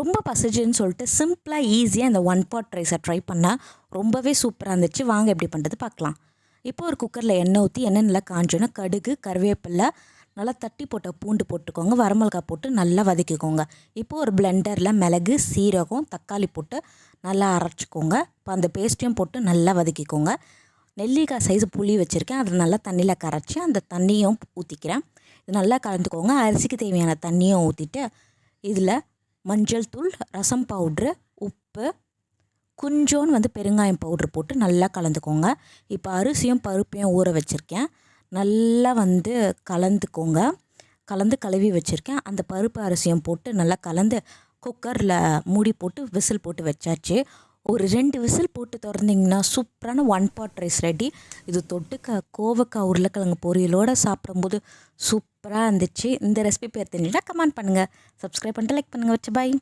ரொம்ப பசிச்சுன்னு சொல்லிட்டு சிம்பிளாக ஈஸியாக இந்த ஒன் பாட் ரைஸை ட்ரை பண்ணால் ரொம்பவே சூப்பராக இருந்துச்சு. வாங்க எப்படி பண்ணுறது பார்க்கலாம். இப்போ ஒரு குக்கரில் எண்ணெய் ஊற்றி எண்ணெய் நல்லா காஞ்சோன்னா கடுகு, கருவேப்பிலை, நல்லா தட்டி போட்ட பூண்டு போட்டுக்கோங்க. வரமிளகாய் போட்டு நல்லா வதக்கிக்கோங்க. இப்போது ஒரு பிளெண்டரில் மிளகு, சீரகம், தக்காளி போட்டு நல்லா அரைச்சிக்கோங்க. இப்போ அந்த பேஸ்ட்டையும் போட்டு நல்லா வதக்கிக்கோங்க. நெல்லிக்காய் சைஸ் புளி வச்சுருக்கேன், அதை நல்லா தண்ணியில் கரைச்சி அந்த தண்ணியும் ஊற்றிக்கிறேன். இது நல்லா கலந்துக்கோங்க. அரிசிக்கு தேவையான தண்ணியும் ஊற்றிட்டு இதில் மஞ்சள் தூள், ரசம் பவுட்ரு, உப்பு, கொஞ்சோன்னு பெருங்காயம் பவுட்ரு போட்டு நல்லா கலந்துக்கோங்க. இப்போ அரிசியும் பருப்பையும் ஊற வச்சுருக்கேன், நல்லா கலந்துக்கோங்க. கலந்து கழுவி வச்சுருக்கேன். அந்த பருப்பு அரிசியும் போட்டு நல்லா கலந்து குக்கரில் மூடி போட்டு விசில் போட்டு வச்சாச்சு. ஒரு 2 விசில் போட்டு திறந்திங்கன்னா சூப்பரான ஒன் பாட் ரைஸ் ரெடி. இது தொட்டுக்க கோவக்காய் உருளைக்கிழங்கு பொரியலோடு சாப்பிடும்போது சூப்பராக இருந்துச்சு. இந்த ரெசிபி பேர் தெரிஞ்சுன்னா கமெண்ட் பண்ணுங்கள், சப்ஸ்கிரைப் பண்ணிட்டு லைக் பண்ணுங்கள். வச்சு பாய்.